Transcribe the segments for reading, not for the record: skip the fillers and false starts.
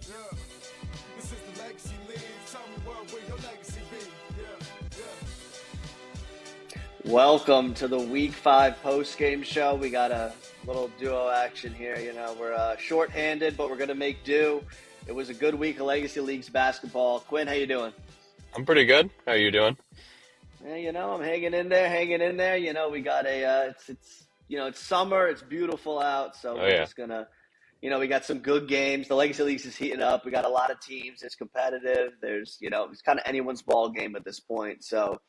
Yeah. This is the Legacy League. Tell me what will your legacy be? Yeah. Welcome to the Week 5 Postgame show. We got a little duo action here. We're short-handed, but we're going to make do. It was a good week of Legacy Leagues basketball. Quinn, how you doing? I'm pretty good. How are you doing? Yeah, I'm hanging in there. We got it's summer. It's beautiful out, so we're just going to, we got some good games. The Legacy Leagues is heating up. We got a lot of teams. It's competitive. There's, it's kind of anyone's ball game at this point. So,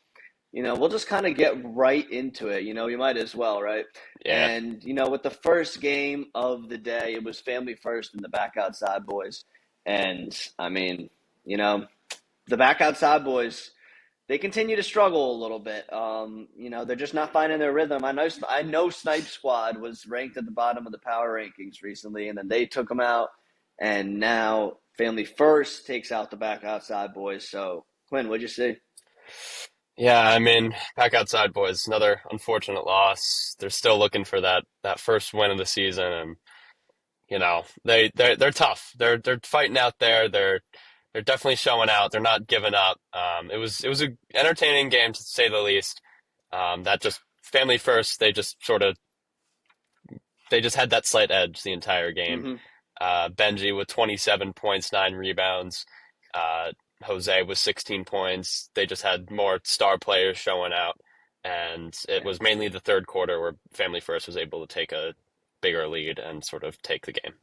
we'll just kind of get right into it. You might as well, right? Yeah. And, with the first game of the day, it was Family First and the Back Outside Boys. And, the Back Outside Boys, they continue to struggle a little bit. They're just not finding their rhythm. I know Snipe Squad was ranked at the bottom of the power rankings recently, and then they took them out. And now Family First takes out the Back Outside Boys. So, Quinn, what'd you see? Yeah, Back Outside Boys, another unfortunate loss. They're still looking for that first win of the season, and they're tough. They're fighting out there. They're definitely showing out. They're not giving up. It was an entertaining game to say the least. That just Family First, they just had that slight edge the entire game. Mm-hmm. Benji with 27 points, 9 rebounds. Jose with 16 points. They just had more star players showing out, and it was mainly the third quarter where Family First was able to take a bigger lead and sort of take the game.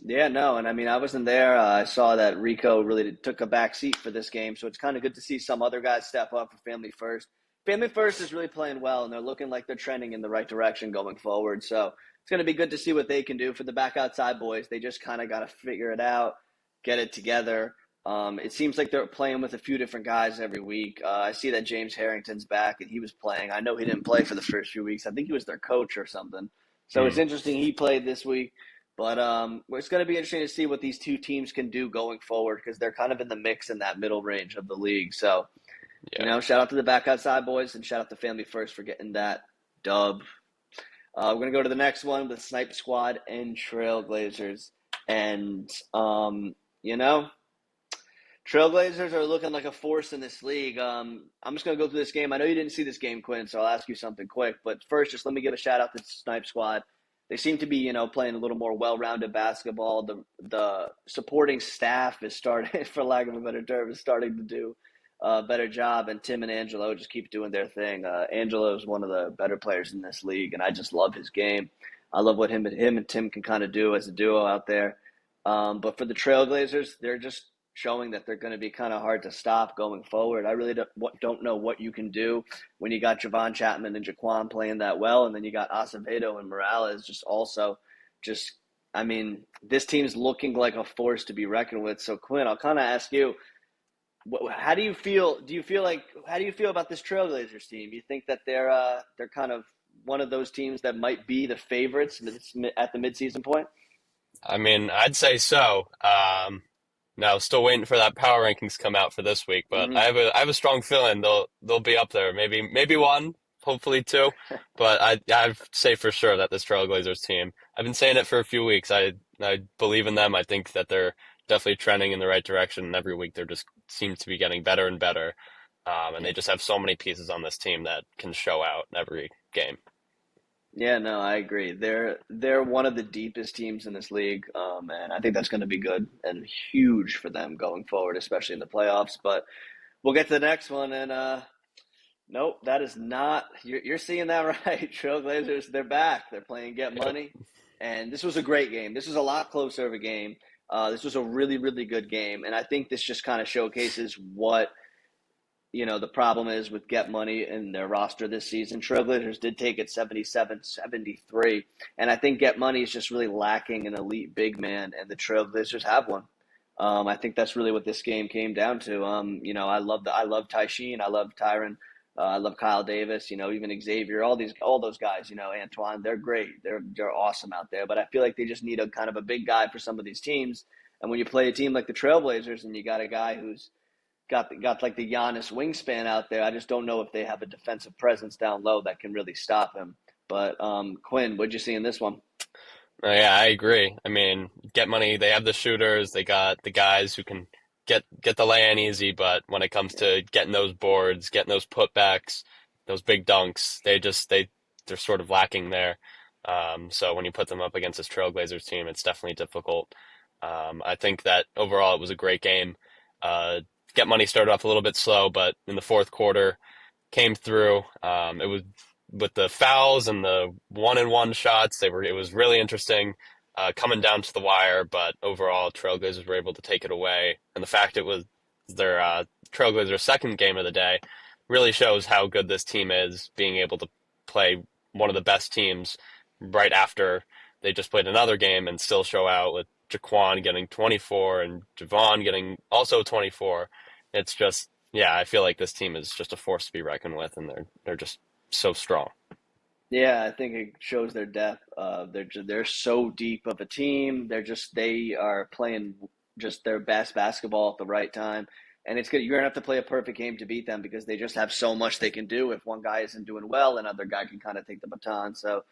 Yeah, no, and I wasn't there. I saw that Rico really took a back seat for this game, so it's kind of good to see some other guys step up for Family First. Family First is really playing well, and they're looking like they're trending in the right direction going forward. So it's going to be good to see what they can do for the Back Outside Boys. They just kind of got to figure it out, get it together. It seems like they're playing with a few different guys every week. I see that James Harrington's back, and he was playing. I know he didn't play for the first few weeks. I think he was their coach or something. So It's interesting he played this week. But it's going to be interesting to see what these two teams can do going forward because they're kind of in the mix in that middle range of the league. So, shout out to the Back Outside Boys and shout out to Family First for getting that dub. We're going to go to the next one with Snipe Squad and Trail Glazers. And, Trail Glazers are looking like a force in this league. I'm just going to go through this game. I know you didn't see this game, Quinn, so I'll ask you something quick. But first, just let me give a shout out to Snipe Squad. They seem to be, playing a little more well-rounded basketball. The supporting staff is starting, for lack of a better term, is starting to do a better job. And Tim and Angelo just keep doing their thing. Angelo is one of the better players in this league, and I just love his game. I love what him and Tim can kind of do as a duo out there. But for the Trailblazers, they're just showing that they're going to be kind of hard to stop going forward. I really don't know what you can do when you got Javon Chapman and Jaquan playing that well, and then you got Acevedo and Morales this team's looking like a force to be reckoned with. So, Quinn, I'll kind of ask you, how do you feel? How do you feel about this Trailblazers team? You think that they're kind of one of those teams that might be the favorites at the midseason point? I'd say so. No, still waiting for that power rankings come out for this week, but I have a strong feeling they'll be up there. Maybe one, hopefully two, but I'd say for sure that this Trailblazers team. I've been saying it for a few weeks. I believe in them. I think that they're definitely trending in the right direction, and every week they just seem to be getting better and better. And they just have so many pieces on this team that can show out in every game. Yeah, no, I agree. They're one of the deepest teams in this league, and I think that's going to be good and huge for them going forward, especially in the playoffs. But we'll get to the next one, and nope, that is not. You're seeing that right. Trailblazers, they're back. They're playing Get Money, and this was a great game. This was a lot closer of a game. This was a really, really good game, and I think this just kind of showcases what the problem is with Get Money in their roster this season. Trailblazers did take it 77-73, and I think Get Money is just really lacking an elite big man, and the Trailblazers have one. I think that's really what this game came down to. I love Ty Sheen, I love Tyron, I love Kyle Davis. Even Xavier, all those guys. Antoine, they're great. They're awesome out there. But I feel like they just need a kind of a big guy for some of these teams. And when you play a team like the Trailblazers, and you got a guy who's got like the Giannis wingspan out there, I just don't know if they have a defensive presence down low that can really stop him. But Quinn, what'd you see in this one? Yeah, I agree. I mean, Get Money, they have the shooters, they got the guys who can get the lay in easy, but when it comes Yeah. to getting those boards, getting those putbacks, those big dunks, they're sort of lacking there. So when you put them up against this Trailblazers team, it's definitely difficult. I think that overall it was a great game. Uh, Get Money started off a little bit slow, but in the fourth quarter came through. It was with the fouls and the one and one shots. It was really interesting, coming down to the wire. But overall, Trailblazers were able to take it away, and the fact it was their Trailblazers' second game of the day really shows how good this team is, being able to play one of the best teams right after they just played another game and still show out with Jaquan getting 24 and Javon getting also 24. It's just, yeah, I feel like this team is just a force to be reckoned with, and they're just so strong. Yeah, I think it shows their depth. They're so deep of a team. They are playing just their best basketball at the right time, and it's good. You're gonna have to play a perfect game to beat them because they just have so much they can do. If one guy isn't doing well, another guy can kind of take the baton. So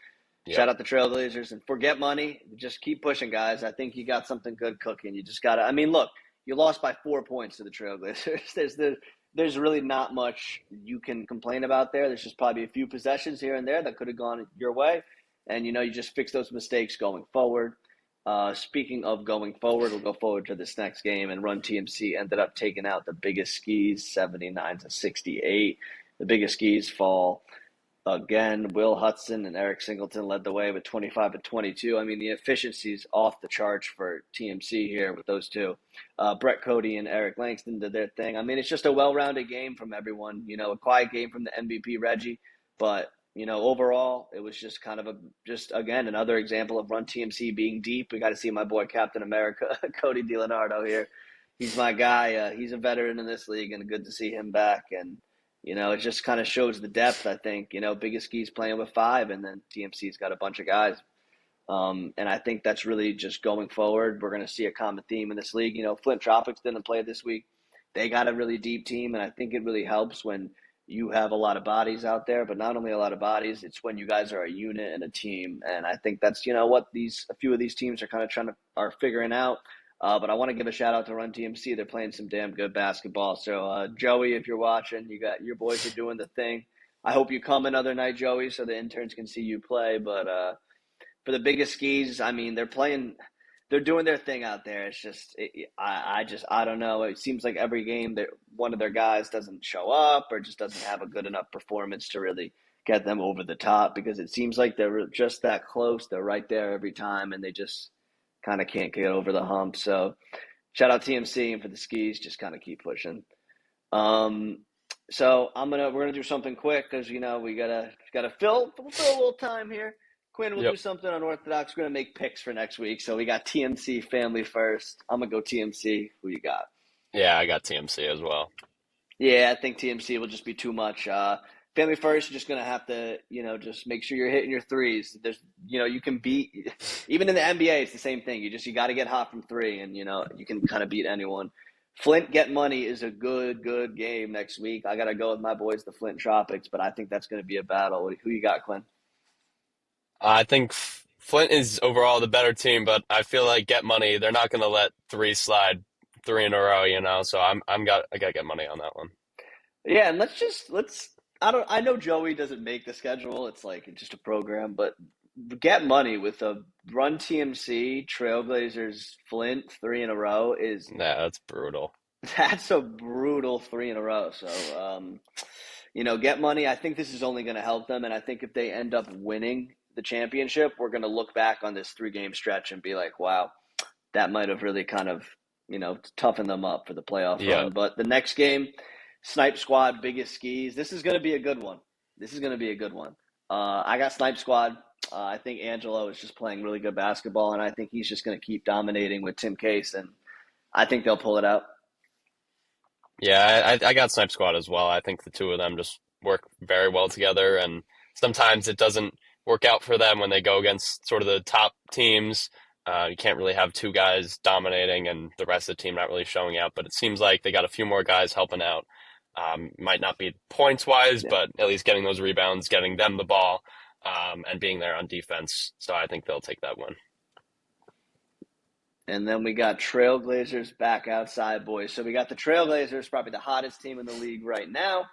Yep. shout out the Trailblazers and forget money. Just keep pushing, guys. I think you got something good cooking. You just gotta. I mean, look, you lost by 4 points to the Trailblazers. There's really not much you can complain about there. There's just probably a few possessions here and there that could have gone your way, and you just fix those mistakes going forward. Speaking of going forward, we'll go forward to this next game, and Run TMC ended up taking out the biggest skis, 79-68. The biggest skis fall again. Will Hudson and Eric Singleton led the way with 25 and 22. I mean, the efficiency's off the charts for TMC here with those two. Brett Cody and Eric Langston did their thing. I mean, it's just a well-rounded game from everyone. A quiet game from the MVP Reggie, but overall, it was just kind of just again another example of Run TMC being deep. We got to see my boy Captain America, Cody DiLeonardo here. He's my guy. He's a veteran in this league, and good to see him back. And it just kind of shows the depth, I think. Biggest Ski's playing with five, and then TMC's got a bunch of guys. And I think that's really just going forward. We're going to see a common theme in this league. Flint Tropics didn't play this week. They got a really deep team, and I think it really helps when you have a lot of bodies out there, but not only a lot of bodies, it's when you guys are a unit and a team. And I think that's, what a few of these teams are kind of are figuring out. But I want to give a shout out to Run TMC. They're playing some damn good basketball. So, Joey, if you're watching, you got your boys are doing the thing. I hope you come another night, Joey, so the interns can see you play. But for the biggest skis, I mean, they're doing their thing out there. It's just, I don't know. It seems like every game that one of their guys doesn't show up or just doesn't have a good enough performance to really get them over the top because it seems like they're just that close. They're right there every time, and they just kind of can't get over the hump. So shout out TMC, and for the skis, just kind of keep pushing. Um, so we're gonna do something quick because we gotta fill a little time here. Quinn, we'll do Yep. something unorthodox. We're gonna make picks for next week. So we got TMC family first. I'm gonna go TMC. Who you got? Yeah, I got TMC as well. Yeah, I think TMC will just be too much. Family first, you're just gonna have to, just make sure you're hitting your threes. You can beat even in the NBA. It's the same thing. You got to get hot from three, and you can kind of beat anyone. Flint Get Money is a good game next week. I gotta go with my boys, the Flint Tropics, but I think that's gonna be a battle. Who you got, Quinn? I think Flint is overall the better team, but I feel like Get Money, they're not going to let three slide three in a row, So I got to get money on that one. Yeah, and let's. I know Joey doesn't make the schedule. It's like it's just a program, but Get Money with a Run TMC, Trailblazers, Flint three in a row is Yeah, that's brutal. that's a brutal three in a row. So, Get Money. I think this is only going to help them, and I think if they end up winning the championship, we're going to look back on this 3 game stretch and be like, wow, that might have really kind of toughened them up for the playoff Yeah. run. But the next game, Snipe Squad, biggest skis. This is going to be a good one. This is going to be a good one. I got Snipe Squad. I think Angelo is just playing really good basketball, and I think he's just going to keep dominating with Tim Case, and I think they'll pull it out. Yeah, I got Snipe Squad as well. I think the two of them just work very well together, and sometimes it doesn't work out for them when they go against sort of the top teams. You can't really have two guys dominating and the rest of the team not really showing out, but it seems like they got a few more guys helping out. Might not be points wise, Yeah. but at least getting those rebounds, getting them the ball, and being there on defense. So I think they'll take that one. And then we got Trail Glazers back outside boys. So we got the Trail Glazers, probably the hottest team in the league right now,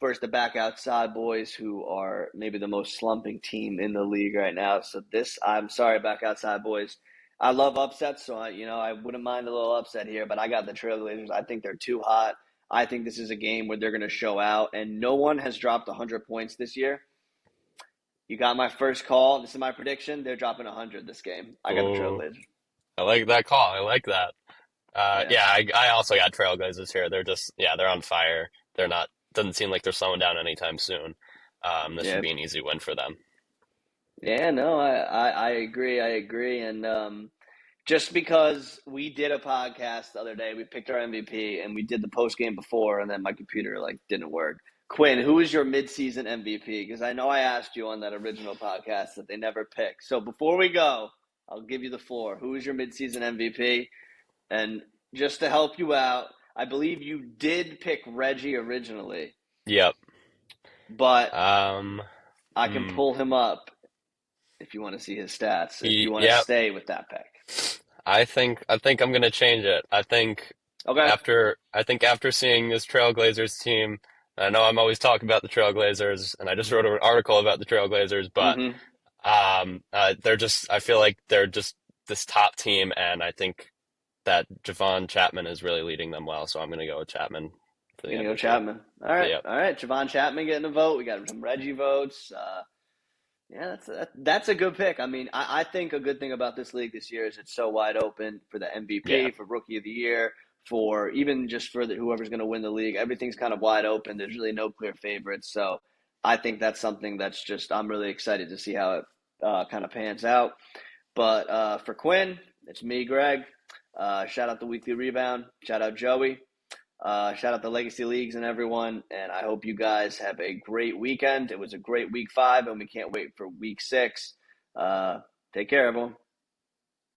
versus the back outside boys, who are maybe the most slumping team in the league right now. So I'm sorry, back outside boys. I love upsets, so I wouldn't mind a little upset here, but I got the Trail Glazers. I think they're too hot. I think this is a game where they're going to show out, and no one has dropped 100 points this year. You got my first call. This is my prediction. They're dropping 100 this game. I got the Oh, Trailblazers. I like that call. I like that. Yeah. Yeah, I also got Trailblazers here. They're on fire. Doesn't seem like they're slowing down anytime soon. This should Yeah. be an easy win for them. Yeah, no, I agree. I agree. And just because we did a podcast the other day, we picked our MVP and we did the post game before, and then my computer didn't work. Quinn, who is your midseason MVP? Because I know I asked you on that original podcast that they never pick. So before we go, I'll give you the floor. Who is your midseason MVP? And just to help you out, I believe you did pick Reggie originally, Yep. but Um, I can hmm. pull him up if you want to see his stats, if you want to Yep. stay with that pick. I think I'm gonna change it. Okay. I think after seeing this Trailblazers team, I know I'm always talking about the Trailblazers, and I just wrote an article about the Trailblazers, but Mm-hmm. I feel like they're just this top team, and I think that Javon Chapman is really leading them well, so I'm gonna go with Chapman for the You're going to go MVP. Chapman. All right. Yep. All right. Javon Chapman getting a vote. We got some Reggie votes. Yeah, that's a good pick. I mean, I think a good thing about this league this year is it's so wide open for the Yeah. MVP, for Rookie of the Year, for even just for whoever's going to win the league. Everything's kind of wide open. There's really no clear favorites. So I think that's something that's just I'm really excited to see how it kind of pans out. But for Quinn, it's me, Greg. Shout out the Weekly Rebound. Shout out Joey. Shout out the Legacy Leagues and everyone. And I hope you guys have a great weekend. It was a great week 5, and we can't wait for week 6. Take care, everyone.